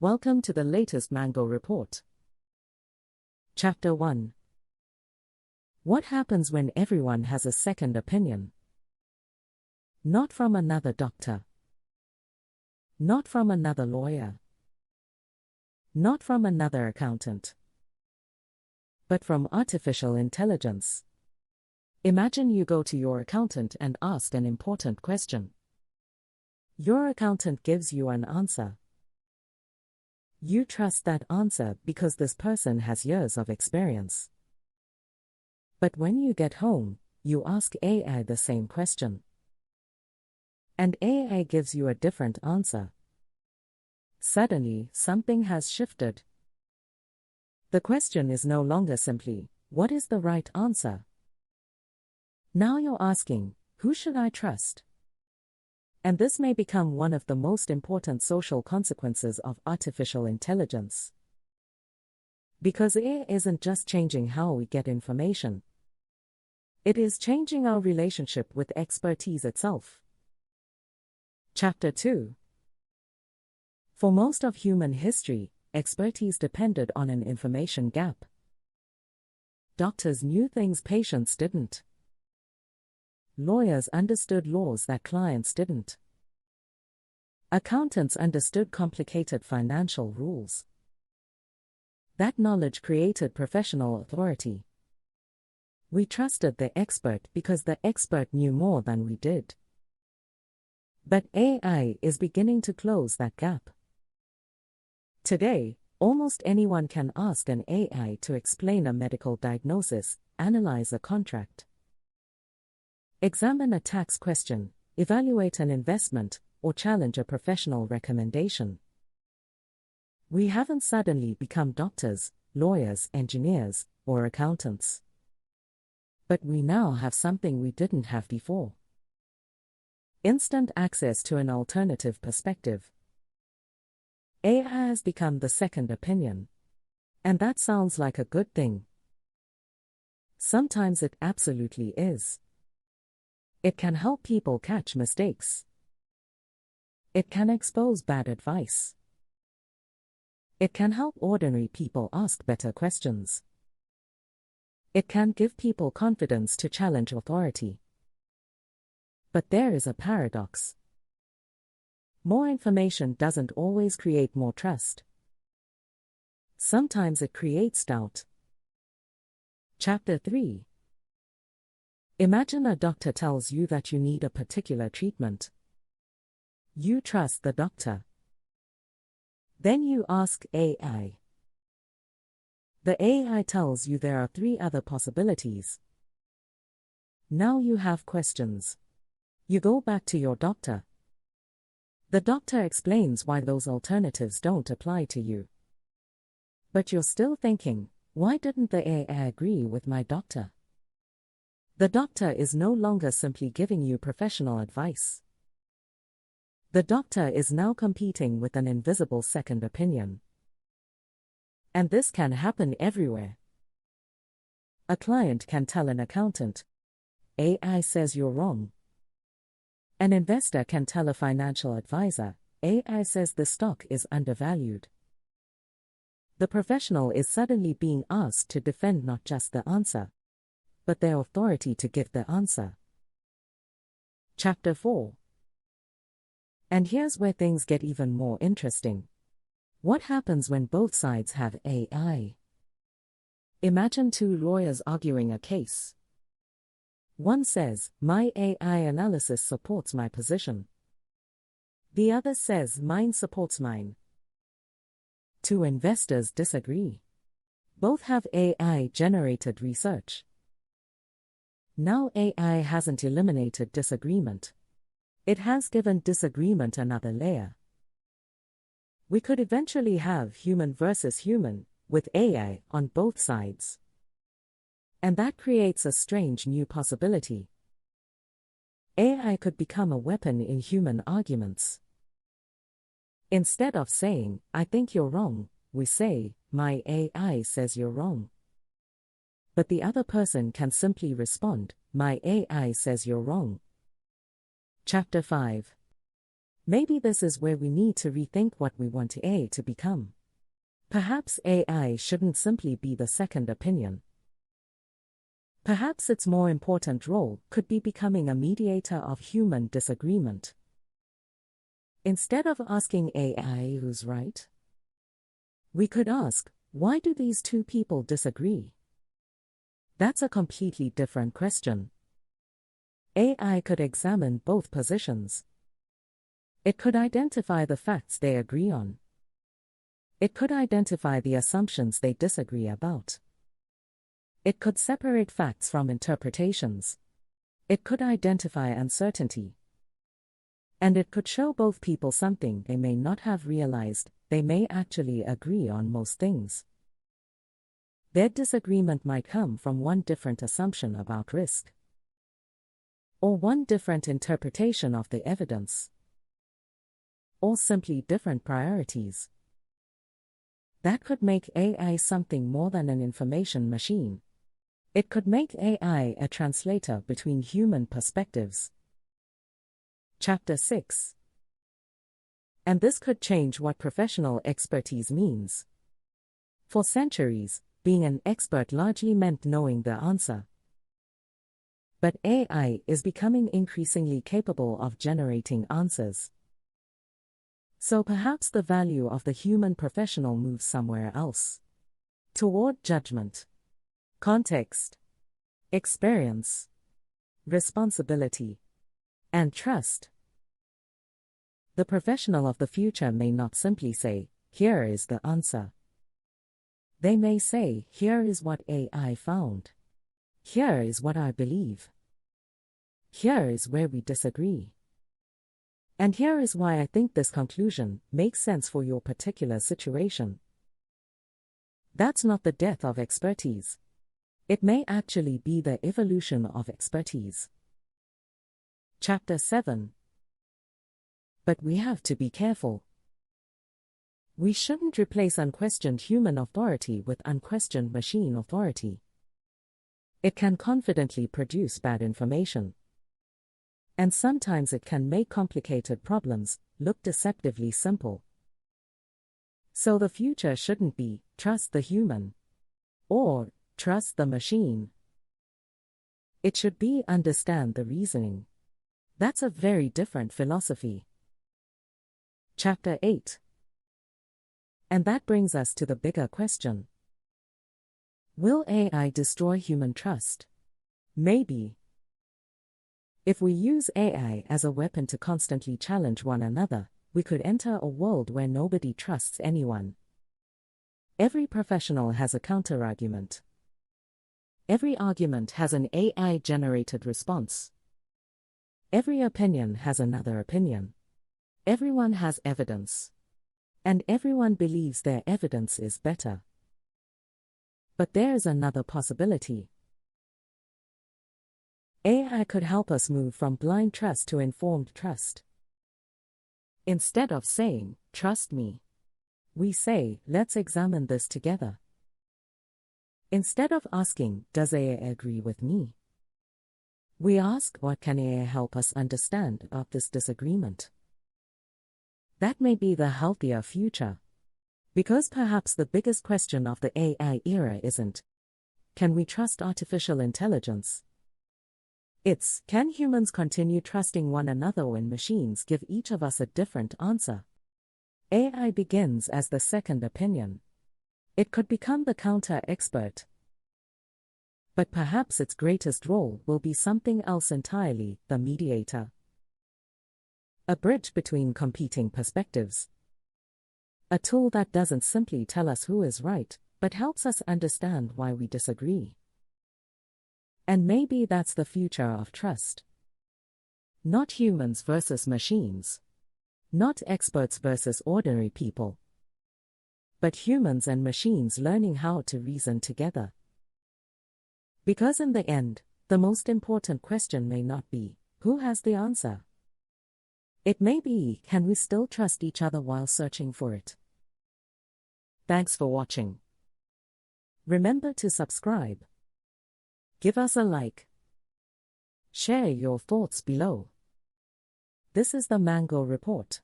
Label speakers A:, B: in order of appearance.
A: Welcome to the latest Mango Report. Chapter 1. What happens when everyone has a second opinion? Not from another doctor. Not from another lawyer. Not from another accountant. But from artificial intelligence. Imagine you go to your accountant and ask an important question. Your accountant gives you an answer. You trust that answer because this person has years of experience. But when you get home, you ask AI the same question. And AI gives you a different answer. Suddenly, something has shifted. The question is no longer simply, what is the right answer? Now you're asking, who should I trust? And this may become one of the most important social consequences of artificial intelligence. Because AI isn't just changing how we get information. It is changing our relationship with expertise itself. Chapter 2. For most of human history, expertise depended on an information gap. Doctors knew things patients didn't. Lawyers understood laws that clients didn't. Accountants understood complicated financial rules. That knowledge created professional authority. We trusted the expert because the expert knew more than we did. But AI is beginning to close that gap. Today, almost anyone can ask an AI to explain a medical diagnosis, analyze a contract, examine a tax question, evaluate an investment, or challenge a professional recommendation. We haven't suddenly become doctors, lawyers, engineers, or accountants. But we now have something we didn't have before. Instant access to an alternative perspective. AI has become the second opinion. And that sounds like a good thing. Sometimes it absolutely is. It can help people catch mistakes. It can expose bad advice. It can help ordinary people ask better questions. It can give people confidence to challenge authority. But there is a paradox. More information doesn't always create more trust. Sometimes it creates doubt. Chapter 3. Imagine a doctor tells you that you need a particular treatment. You trust the doctor. Then you ask AI. The AI tells you there are 3 other possibilities. Now you have questions. You go back to your doctor. The doctor explains why those alternatives don't apply to you. But you're still thinking, why didn't the AI agree with my doctor? The doctor is no longer simply giving you professional advice. The doctor is now competing with an invisible second opinion. And this can happen everywhere. A client can tell an accountant, AI says you're wrong. An investor can tell a financial advisor, AI says the stock is undervalued. The professional is suddenly being asked to defend not just the answer, but their authority to give the answer. Chapter 4. And here's where things get even more interesting. What happens when both sides have AI? Imagine 2 lawyers arguing a case. One says, my AI analysis supports my position. The other says, mine supports mine. 2 investors disagree. Both have AI-generated research. Now AI hasn't eliminated disagreement. It has given disagreement another layer. We could eventually have human versus human, with AI on both sides. And that creates a strange new possibility. AI could become a weapon in human arguments. Instead of saying, I think you're wrong, we say, my AI says you're wrong. But the other person can simply respond, my AI says you're wrong. Chapter 5. Maybe this is where we need to rethink what we want AI to become. Perhaps AI shouldn't simply be the second opinion. Perhaps its more important role could be becoming a mediator of human disagreement. Instead of asking AI who's right, we could ask, why do these two people disagree? That's a completely different question. AI could examine both positions. It could identify the facts they agree on. It could identify the assumptions they disagree about. It could separate facts from interpretations. It could identify uncertainty. And it could show both people something they may not have realized: they may actually agree on most things. Their disagreement might come from one different assumption about risk, or one different interpretation of the evidence, or simply different priorities. That could make AI something more than an information machine. It could make AI a translator between human perspectives. Chapter 6. And this could change what professional expertise means. For centuries, being an expert largely meant knowing the answer. But AI is becoming increasingly capable of generating answers. So perhaps the value of the human professional moves somewhere else. Toward judgment, context, experience, responsibility, and trust. The professional of the future may not simply say, "Here is the answer." They may say, "Here is what AI found. Here is what I believe. Here is where we disagree. And here is why I think this conclusion makes sense for your particular situation." That's not the death of expertise. It may actually be the evolution of expertise. Chapter 7. But we have to be careful. We shouldn't replace unquestioned human authority with unquestioned machine authority. It can confidently produce bad information. And sometimes it can make complicated problems look deceptively simple. So the future shouldn't be, trust the human, or trust the machine. It should be, understand the reasoning. That's a very different philosophy. Chapter 8. And that brings us to the bigger question. Will AI destroy human trust? Maybe. If we use AI as a weapon to constantly challenge one another, we could enter a world where nobody trusts anyone. Every professional has a counterargument. Every argument has an AI-generated response. Every opinion has another opinion. Everyone has evidence. And everyone believes their evidence is better. But there's another possibility. AI could help us move from blind trust to informed trust. Instead of saying, "Trust me," we say, "Let's examine this together." Instead of asking, "Does AI agree with me?" we ask, "What can AI help us understand about this disagreement?" That may be the healthier future. Because perhaps the biggest question of the AI era isn't, can we trust artificial intelligence? It's, can humans continue trusting one another when machines give each of us a different answer? AI begins as the second opinion. It could become the counter-expert. But perhaps its greatest role will be something else entirely, the mediator. A bridge between competing perspectives. A tool that doesn't simply tell us who is right, but helps us understand why we disagree. And maybe that's the future of trust. Not humans versus machines. Not experts versus ordinary people. But humans and machines learning how to reason together. Because in the end, the most important question may not be, who has the answer? It may be, can we still trust each other while searching for it? Thanks for watching. Remember to subscribe. Give us a like. Share your thoughts below. This is the Mango Report.